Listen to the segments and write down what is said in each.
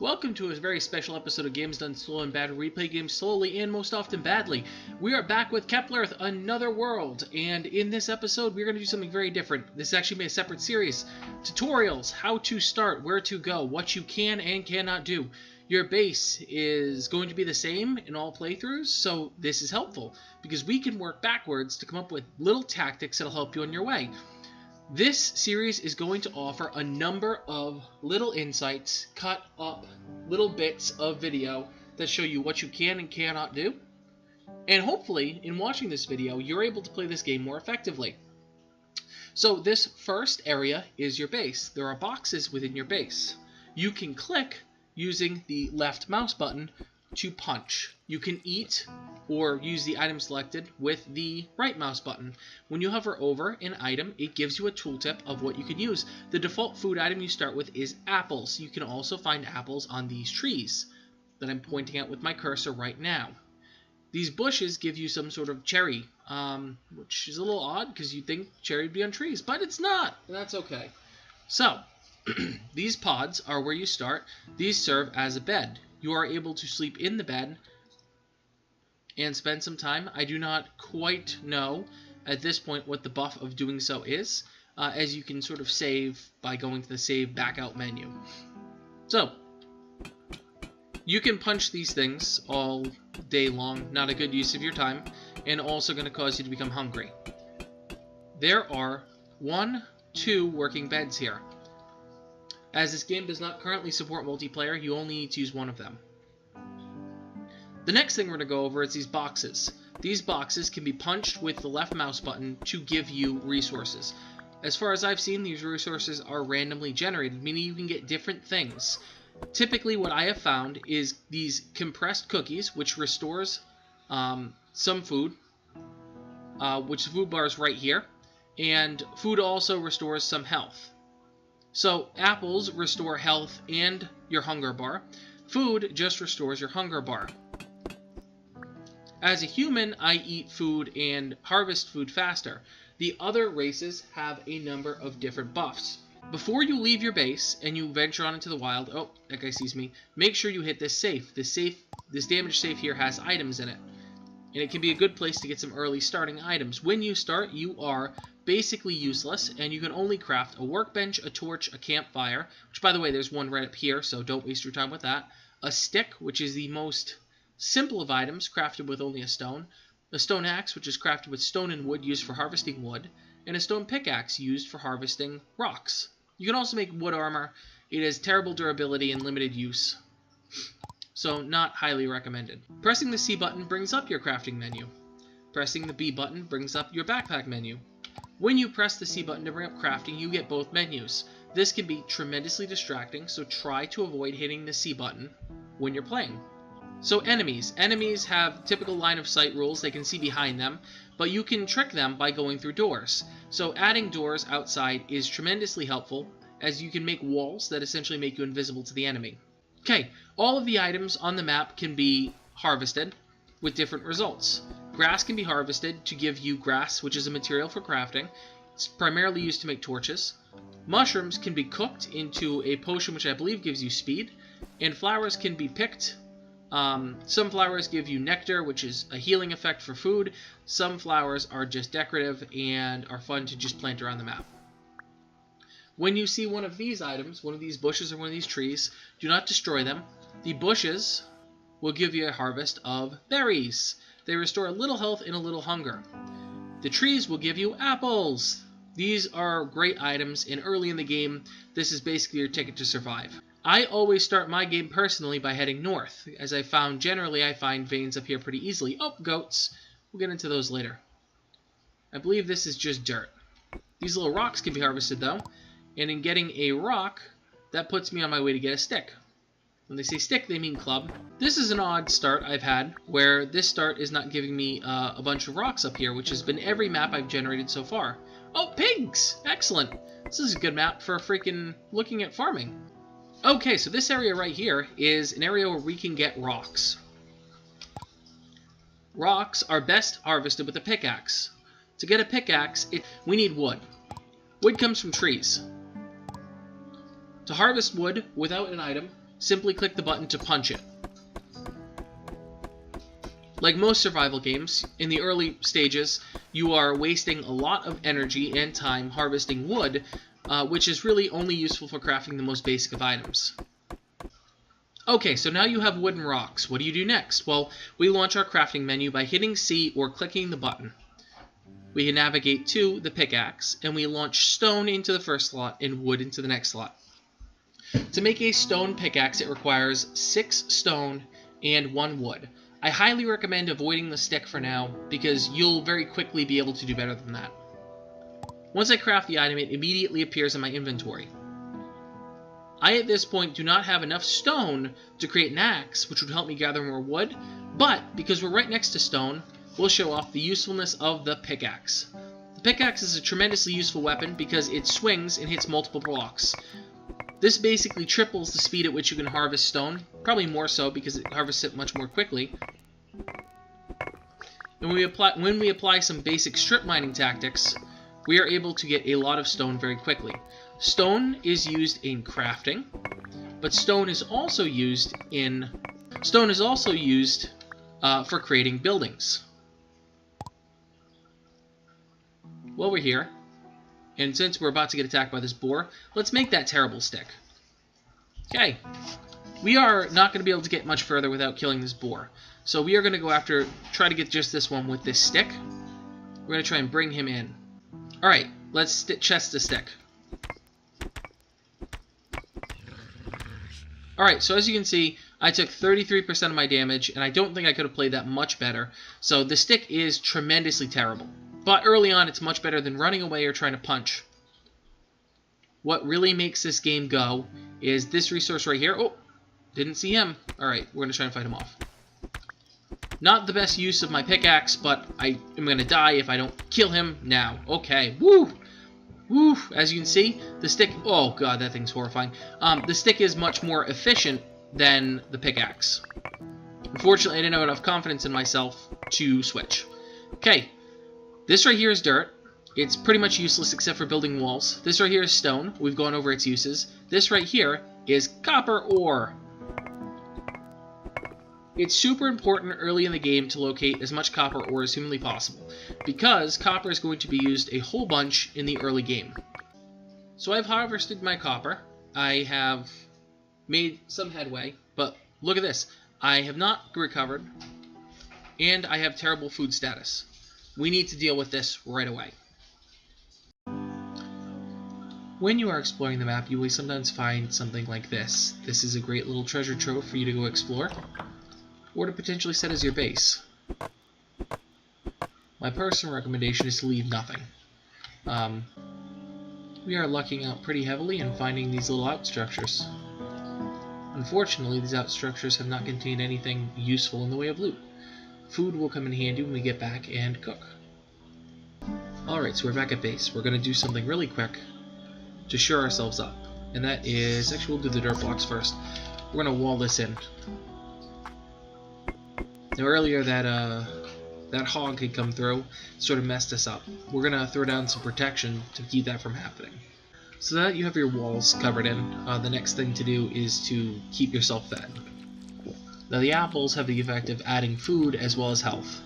Welcome to a very special episode of Games Done Slow and Bad. We play games slowly and most often badly. We are back with Keplerth, Another World, and in this episode we're going to do something very different. This is actually a separate series. Tutorials, how to start, where to go, what you can and cannot do. Your base is going to be the same in all playthroughs, so this is helpful, because we can work backwards to come up with little tactics that'll help you on your way. This series is going to offer a number of little insights, cut up little bits of video that show you what you can and cannot do. And hopefully, in watching this video, you're able to play this game more effectively. So this first area is your base. There are boxes within your base. You can click using the left mouse button to punch. You can eat or use the item selected with the right mouse button. When you hover over an item, it gives you a tooltip of what you can use. The default food item you start with is apples. You can also find apples on these trees that I'm pointing at with my cursor right now. These bushes give you some sort of cherry, which is a little odd because you'd think cherry would be on trees, but it's not, and that's okay. So, these pods are where you start. These serve as a bed. You are able to sleep in the bed and spend some time. I do not quite know at this point what the buff of doing so is, as you can sort of save by going to the save back out menu. So, you can punch these things all day long, not a good use of your time, and also going to cause you to become hungry. There are 2 working beds here. As this game does not currently support multiplayer, you only need to use one of them. The next thing we're going to go over is these boxes. These boxes can be punched with the left mouse button to give you resources. As far as I've seen, these resources are randomly generated, meaning you can get different things. Typically what I have found is these compressed cookies, which restores some food, which the food bar is right here, and food also restores some health. So apples restore health and your hunger bar. Food just restores your hunger bar. As a human, I eat food and harvest food faster. The other races have a number of different buffs. Before you leave your base and you venture on into the wild, oh, that guy sees me, make sure you hit this safe. This damage safe here has items in it. And it can be a good place to get some early starting items. When you start, you are basically useless, and you can only craft a workbench, a torch, a campfire, which, by the way, there's one right up here, so don't waste your time with that. A stick, which is the most simple of items, crafted with only a stone axe, which is crafted with stone and wood used for harvesting wood, and a stone pickaxe used for harvesting rocks. You can also make wood armor. It has terrible durability and limited use, so not highly recommended. Pressing the C button brings up your crafting menu. Pressing the B button brings up your backpack menu. When you press the C button to bring up crafting, you get both menus. This can be tremendously distracting, so try to avoid hitting the C button when you're playing. So enemies. Enemies have typical line of sight rules. They can see behind them, but you can trick them by going through doors. So adding doors outside is tremendously helpful, as you can make walls that essentially make you invisible to the enemy. Okay, all of the items on the map can be harvested with different results. Grass can be harvested to give you grass, which is a material for crafting. It's primarily used to make torches. Mushrooms can be cooked into a potion, which I believe gives you speed. And flowers can be picked. Some flowers give you nectar, which is a healing effect for food. Some flowers are just decorative and are fun to just plant around the map. When you see one of these items, one of these bushes or one of these trees, do not destroy them. The bushes will give you a harvest of berries. They restore a little health and a little hunger. The trees will give you apples. These are great items, and early in the game, this is basically your ticket to survive. I always start my game personally by heading north, as I find veins up here pretty easily. Oh, goats. We'll get into those later. I believe this is just dirt. These little rocks can be harvested, though, and in getting a rock, that puts me on my way to get a stick. When they say stick, they mean club. This is an odd start I've had, where this start is not giving me a bunch of rocks up here, which has been every map I've generated so far. Oh, pigs! Excellent! This is a good map for freaking looking at farming. Okay, so this area right here is an area where we can get rocks. Rocks are best harvested with a pickaxe. To get a pickaxe, we need wood. Wood comes from trees. To harvest wood without an item, simply click the button to punch it. Like most survival games, in the early stages, you are wasting a lot of energy and time harvesting wood, which is really only useful for crafting the most basic of items. Okay, so now you have wooden rocks. What do you do next? Well, we launch our crafting menu by hitting C or clicking the button. We can navigate to the pickaxe, and we launch stone into the first slot and wood into the next slot. To make a stone pickaxe, it requires 6 stone and 1 wood. I highly recommend avoiding the stick for now, because you'll very quickly be able to do better than that. Once I craft the item, it immediately appears in my inventory. I, at this point, do not have enough stone to create an axe, which would help me gather more wood, but because we're right next to stone, we'll show off the usefulness of the pickaxe. The pickaxe is a tremendously useful weapon because it swings and hits multiple blocks. This basically triples the speed at which you can harvest stone, probably more so because it harvests it much more quickly. And when we apply some basic strip mining tactics, we are able to get a lot of stone very quickly. Stone is used in crafting, but stone is also used for creating buildings. While we're here, and since we're about to get attacked by this boar, let's make that terrible stick. Okay, we are not going to be able to get much further without killing this boar. So we are going to try to get just this one with this stick. We're going to try and bring him in. Alright, let's chest the stick. Alright, so as you can see, I took 33% of my damage, and I don't think I could have played that much better. So the stick is tremendously terrible. But early on, it's much better than running away or trying to punch. What really makes this game go is this resource right here. Oh, didn't see him. Alright, we're going to try and fight him off. Not the best use of my pickaxe, but I am going to die if I don't kill him now. Okay, woo! Woo! As you can see, the stick... Oh god, that thing's horrifying. The stick is much more efficient than the pickaxe. Unfortunately, I didn't have enough confidence in myself to switch. Okay, this right here is dirt. It's pretty much useless except for building walls. This right here is stone. We've gone over its uses. This right here is copper ore. It's super important early in the game to locate as much copper ore as humanly possible, because copper is going to be used a whole bunch in the early game. So I've harvested my copper. I have made some headway, but look at this. I have not recovered, and I have terrible food status. We need to deal with this right away. When you are exploring the map, you will sometimes find something like this. This is a great little treasure trove for you to go explore, or to potentially set as your base. My personal recommendation is to leave nothing. We are lucking out pretty heavily and finding these little outstructures. Unfortunately, these outstructures have not contained anything useful in the way of loot. Food will come in handy when we get back and cook. Alright, so we're back at base. We're going to do something really quick to shore ourselves up. And that is... Actually, we'll do the dirt blocks first. We're going to wall this in. Now earlier that hog had come through, sort of messed us up. We're going to throw down some protection to keep that from happening. So that you have your walls covered in, the next thing to do is to keep yourself fed. Now the apples have the effect of adding food as well as health.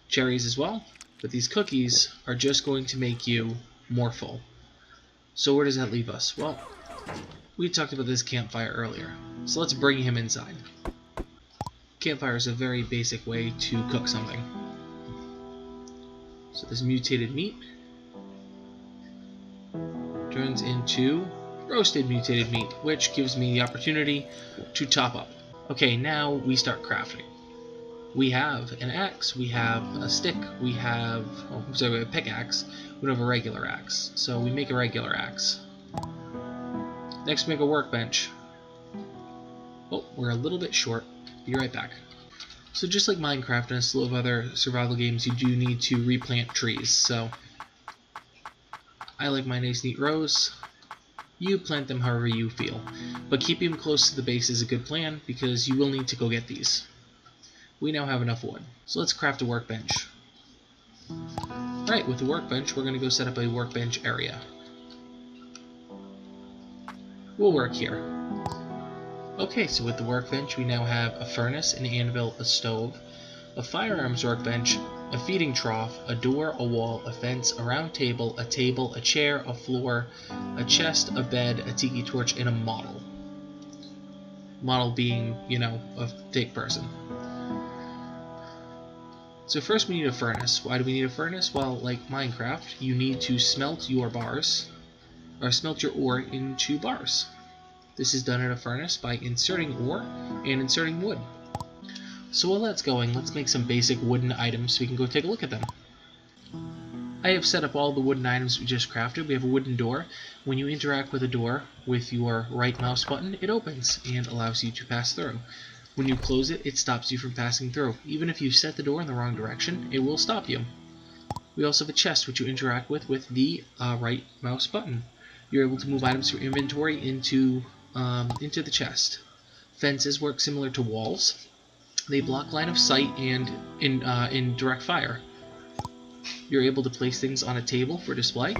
Cherries as well, but these cookies are just going to make you more full. So where does that leave us? Well, we talked about this campfire earlier, so let's bring him inside. Campfire is a very basic way to cook something. So this mutated meat turns into roasted mutated meat, which gives me the opportunity to top up. Okay, now we start crafting. We have an axe, we have a stick, we have a pickaxe, we have a regular axe. So we make a regular axe. Next, we make a workbench. Oh, we're a little bit short. Be right back. So just like Minecraft and a slew of other survival games, you do need to replant trees. So I like my nice neat rows. You plant them however you feel. But keeping them close to the base is a good plan, because you will need to go get these. We now have enough wood. So let's craft a workbench. Alright, with the workbench, we're going to go set up a workbench area. we'll work here. Okay, so with the workbench, we now have a furnace, an anvil, a stove, a firearms workbench, a feeding trough, a door, a wall, a fence, a round table, a chair, a floor, a chest, a bed, a tiki torch, and a model. Model being, you know, a fake person. So first we need a furnace. Why do we need a furnace? Well, like Minecraft, you need to smelt your bars, or smelt your ore into bars. This is done in a furnace by inserting ore and inserting wood. So while that's going, let's make some basic wooden items so we can go take a look at them. I have set up all the wooden items we just crafted. We have a wooden door. When you interact with a door with your right mouse button, it opens and allows you to pass through. When you close it, it stops you from passing through. Even if you set the door in the wrong direction, it will stop you. We also have a chest which you interact with the right mouse button. You're able to move items from inventory into the chest. Fences work similar to walls. They block line of sight and in direct fire. You're able to place things on a table for display.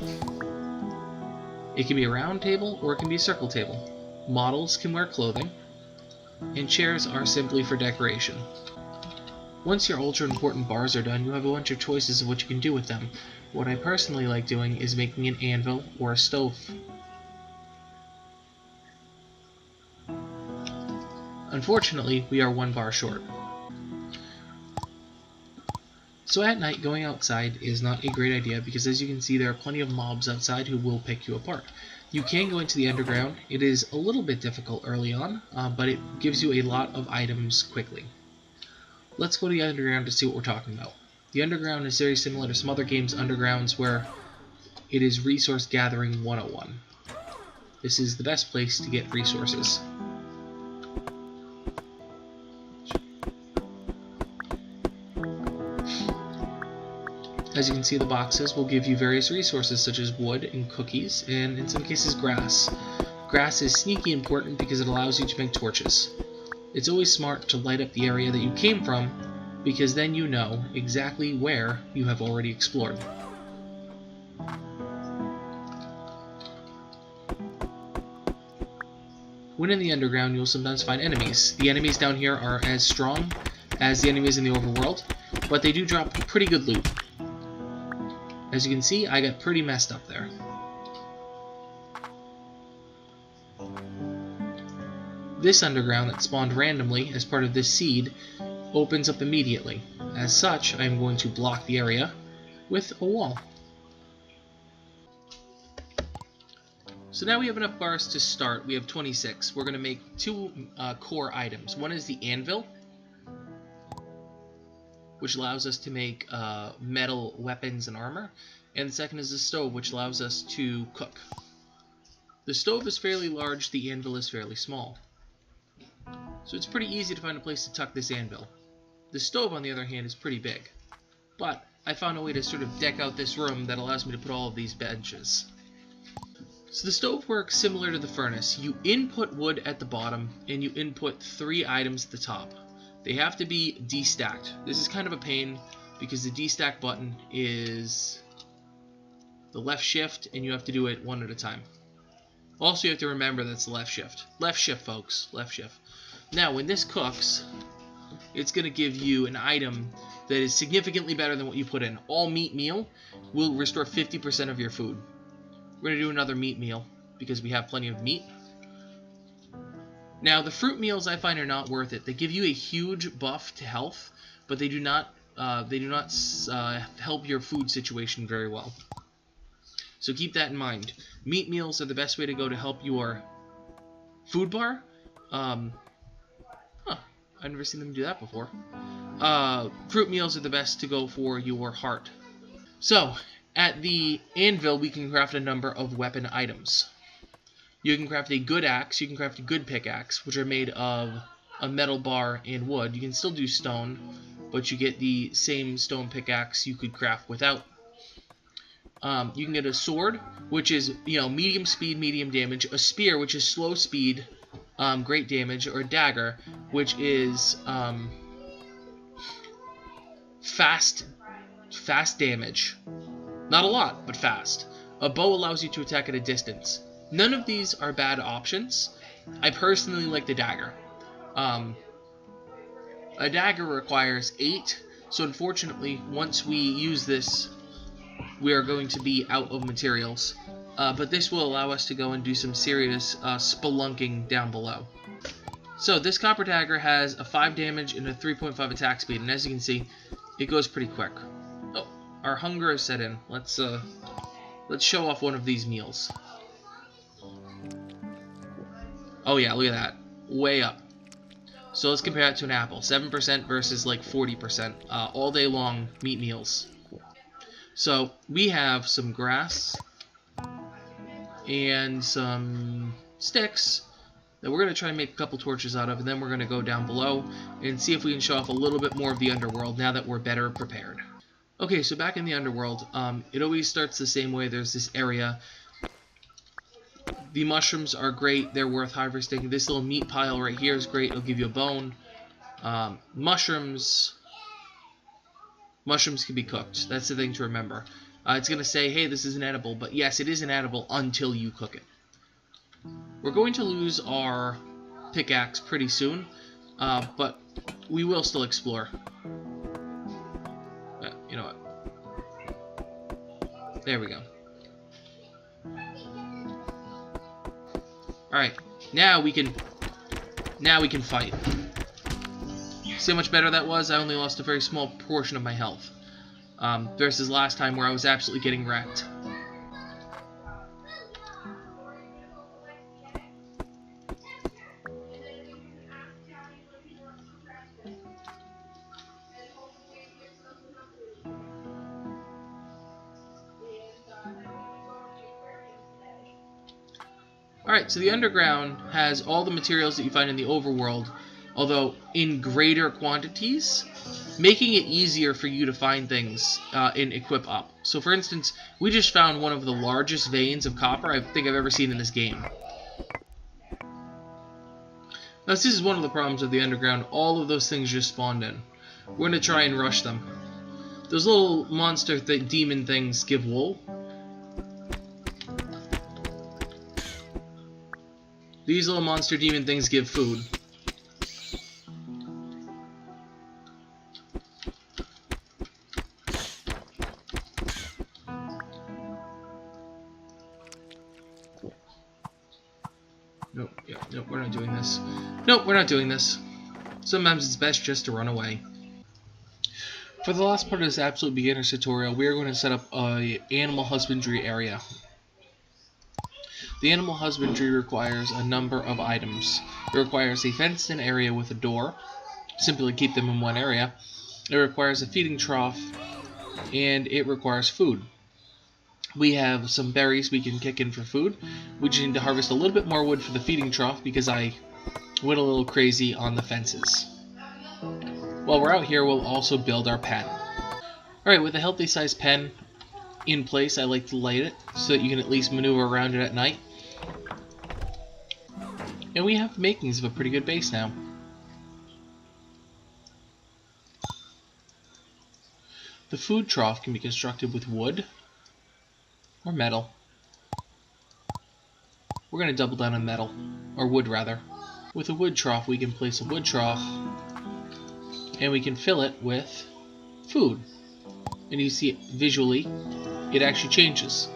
It can be a round table or it can be a circle table. Models can wear clothing, and chairs are simply for decoration. Once your ultra important bars are done, you have a bunch of choices of what you can do with them. What I personally like doing is making an anvil or a stove. Unfortunately, we are one bar short. So at night, going outside is not a great idea because, as you can see, there are plenty of mobs outside who will pick you apart. You can go into the underground. It is a little bit difficult early on, but it gives you a lot of items quickly. Let's go to the underground to see what we're talking about. The underground is very similar to some other games' undergrounds where it is resource gathering 101. This is the best place to get resources. As you can see, the boxes will give you various resources such as wood and cookies, and in some cases grass. Grass is sneaky important because it allows you to make torches. It's always smart to light up the area that you came from, because then you know exactly where you have already explored. When in the underground, you'll sometimes find enemies. The enemies down here are as strong as the enemies in the overworld, but they do drop pretty good loot. As you can see, I got pretty messed up there. This underground that spawned randomly as part of this seed opens up immediately. As such, I am going to block the area with a wall. So now we have enough bars to start. We have 26. We're going to make two core items. One is the anvil, which allows us to make metal weapons and armor. And the second is the stove, which allows us to cook. The stove is fairly large, the anvil is fairly small. So it's pretty easy to find a place to tuck this anvil. The stove, on the other hand, is pretty big. But I found a way to sort of deck out this room that allows me to put all of these benches. So the stove works similar to the furnace. You input wood at the bottom, and you input 3 items at the top. They have to be destacked. This is kind of a pain, because the destack button is the left shift, and you have to do it one at a time. Also, you have to remember that's the left shift. Left shift, folks. Left shift. Now, when this cooks, it's going to give you an item that is significantly better than what you put in. All meat meal will restore 50% of your food. We're going to do another meat meal because we have plenty of meat. Now, the fruit meals I find are not worth it. They give you a huge buff to health, but they do not help your food situation very well. So keep that in mind. Meat meals are the best way to go to help your food bar. I've never seen them do that before. Fruit meals are the best to go for your heart. So, at the anvil, we can craft a number of weapon items. You can craft a good axe, you can craft a good pickaxe, which are made of a metal bar and wood. You can still do stone, but you get the same stone pickaxe you could craft without. You can get a sword, which is, medium speed, medium damage. A spear, which is slow speed, great damage. Or a dagger, which is fast damage. Not a lot, but fast. A bow allows you to attack at a distance. None of these are bad options. I personally like the dagger. Um, a dagger requires 8, so unfortunately, once we use this, we are going to be out of materials. But this will allow us to go and do some serious spelunking down below. So this copper dagger has a 5 damage and a 3.5 attack speed, and as you can see, it goes pretty quick. Oh, our hunger is set in. Let's show off one of these meals. Oh yeah, look at that. Way up. So let's compare that to an apple. 7% versus like 40%. All day long meat meals. So we have some grass and some sticks that we're going to try and make a couple torches out of, and then we're going to go down below and see if we can show off a little bit more of the underworld now that we're better prepared. Okay, so back in the underworld, it always starts the same way. There's this area. The mushrooms are great. They're worth harvesting. This little meat pile right here is great. It'll give you a bone. Mushrooms can be cooked. That's the thing to remember. It's going to say, hey, this is an edible, but yes, it is an edible until you cook it. We're going to lose our pickaxe pretty soon, but we will still explore. You know what? There we go. Alright, now we can fight. See how much better that was? I only lost a very small portion of my health. Versus last time where I was absolutely getting wrecked. Alright, so the underground has all the materials that you find in the overworld, although in greater quantities, making it easier for you to find things and equip up. So for instance, we just found one of the largest veins of copper I think I've ever seen in this game. Now this is one of the problems of the underground. All of those things just spawned in. We're going to try and rush them. Those little monster demon things give wool. These little monster demon things give food. Nope, yeah, nope, we're not doing this. Nope, we're not doing this. Sometimes it's best just to run away. For the last part of this absolute beginner's tutorial, we are going to set up an animal husbandry area. The animal husbandry requires a number of items. It requires a fenced-in area with a door, simply to keep them in one area. It requires a feeding trough, and it requires food. We have some berries we can kick in for food. We just need to harvest a little bit more wood for the feeding trough because I went a little crazy on the fences. While we're out here, we'll also build our pen. Alright, with a healthy-sized pen in place, I like to light it so that you can at least maneuver around it at night. And we have the makings of a pretty good base now. The food trough can be constructed with wood or metal. We're going to double down on metal, or wood rather. With a wood trough, we can place a wood trough and we can fill it with food. And you see it visually, it actually changes.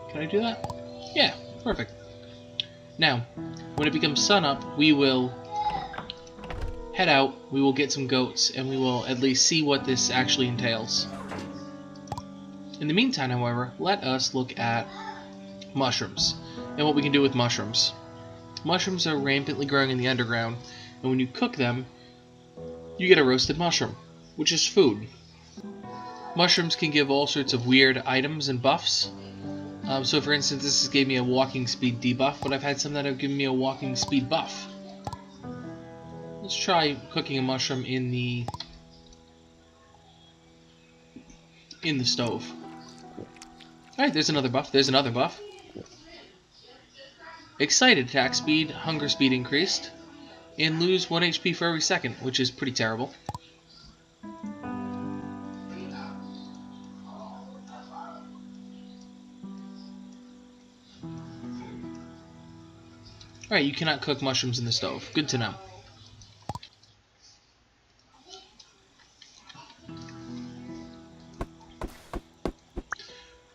Can I do that? Yeah, perfect. Now, when it becomes sunup, we will head out, we will get some goats, and we will at least see what this actually entails. In the meantime, however, let us look at mushrooms, and what we can do with mushrooms. Mushrooms are rampantly growing in the underground, and when you cook them, you get a roasted mushroom, which is food. Mushrooms can give all sorts of weird items and buffs. So for instance, this gave me a walking speed debuff, but I've had some that have given me a walking speed buff. Let's try cooking a mushroom in the stove. Alright, there's another buff, there's another buff. Excited attack speed, hunger speed increased, and lose 1 HP for every second, which is pretty terrible. Alright, you cannot cook mushrooms in the stove. Good to know.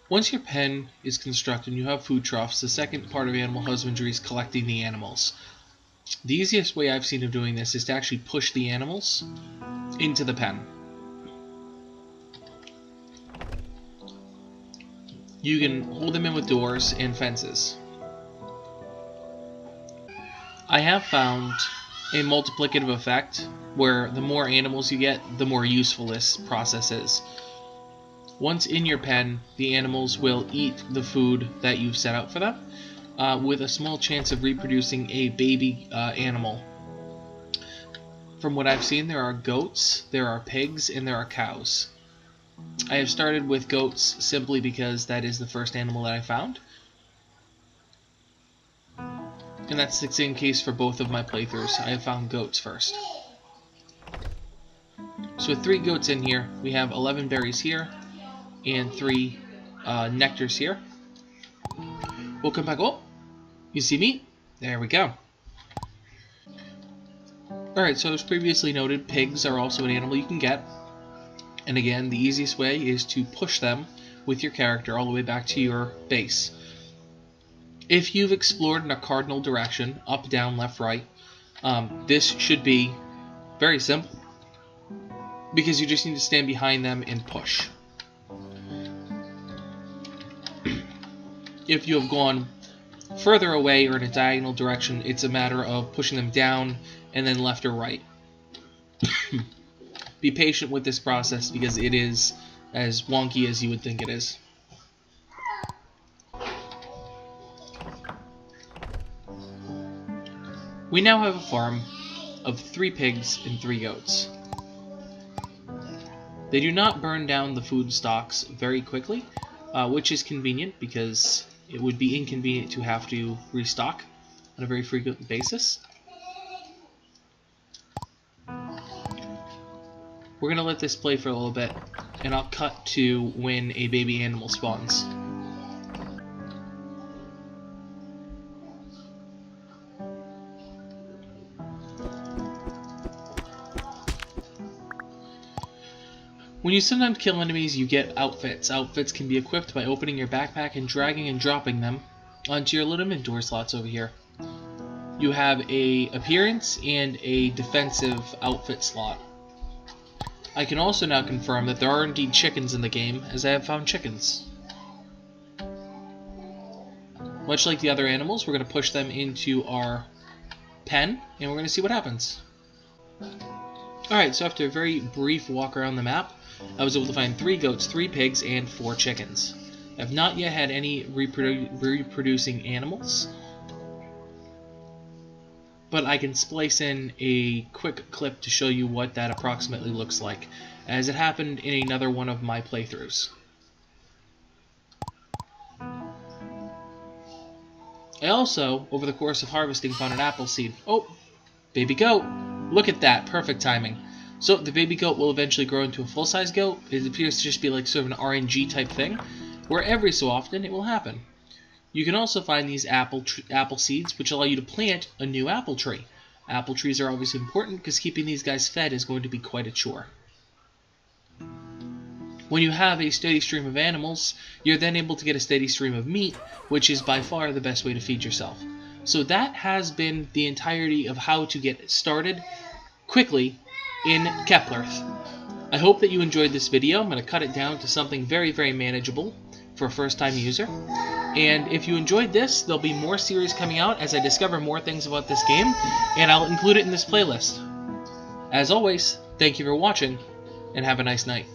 Once your pen is constructed and you have food troughs, the second part of animal husbandry is collecting the animals. The easiest way I've seen of doing this is to actually push the animals into the pen. You can hold them in with doors and fences. I have found a multiplicative effect where the more animals you get, the more useful this process is. Once in your pen, the animals will eat the food that you've set out for them, with a small chance of reproducing a baby animal. From what I've seen, there are goats, there are pigs, and there are cows. I have started with goats simply because that is the first animal that I found. And that's the same case for both of my playthroughs. I have found goats first. So with 3 goats in here, we have 11 berries here, and 3 nectars here. We'll come back. Oh, you see me? There we go. Alright, so as previously noted, pigs are also an animal you can get. And again, the easiest way is to push them with your character all the way back to your base. If you've explored in a cardinal direction, up, down, left, right, this should be very simple, because you just need to stand behind them and push. If you have gone further away or in a diagonal direction, it's a matter of pushing them down and then left or right. Be patient with this process because it is as wonky as you would think it is. We now have a farm of 3 pigs and 3 goats. They do not burn down the food stocks very quickly, which is convenient because it would be inconvenient to have to restock on a very frequent basis. We're going to let this play for a little bit, and I'll cut to when a baby animal spawns. When you sometimes kill enemies, you get outfits. Outfits can be equipped by opening your backpack and dragging and dropping them onto your little inventory slots over here. You have a appearance and a defensive outfit slot. I can also now confirm that there are indeed chickens in the game, as I have found chickens. Much like the other animals, we're going to push them into our pen, and we're going to see what happens. Alright, so after a very brief walk around the map, I was able to find 3 goats, 3 pigs, and 4 chickens. I have not yet had any reproducing animals, but I can splice in a quick clip to show you what that approximately looks like, as it happened in another one of my playthroughs. I also, over the course of harvesting, found an apple seed. Oh, baby goat! Look at that, perfect timing. So the baby goat will eventually grow into a full-size goat. It appears to just be like sort of an RNG type thing, where every so often it will happen. You can also find these apple seeds, which allow you to plant a new apple tree. Apple trees are obviously important because keeping these guys fed is going to be quite a chore. When you have a steady stream of animals, you're then able to get a steady stream of meat, which is by far the best way to feed yourself. So that has been the entirety of how to get started quickly in Keplerth. I hope that you enjoyed this video. I'm going to cut it down to something very, very manageable for a first-time user. And if you enjoyed this, there'll be more series coming out as I discover more things about this game, and I'll include it in this playlist. As always, thank you for watching, and have a nice night.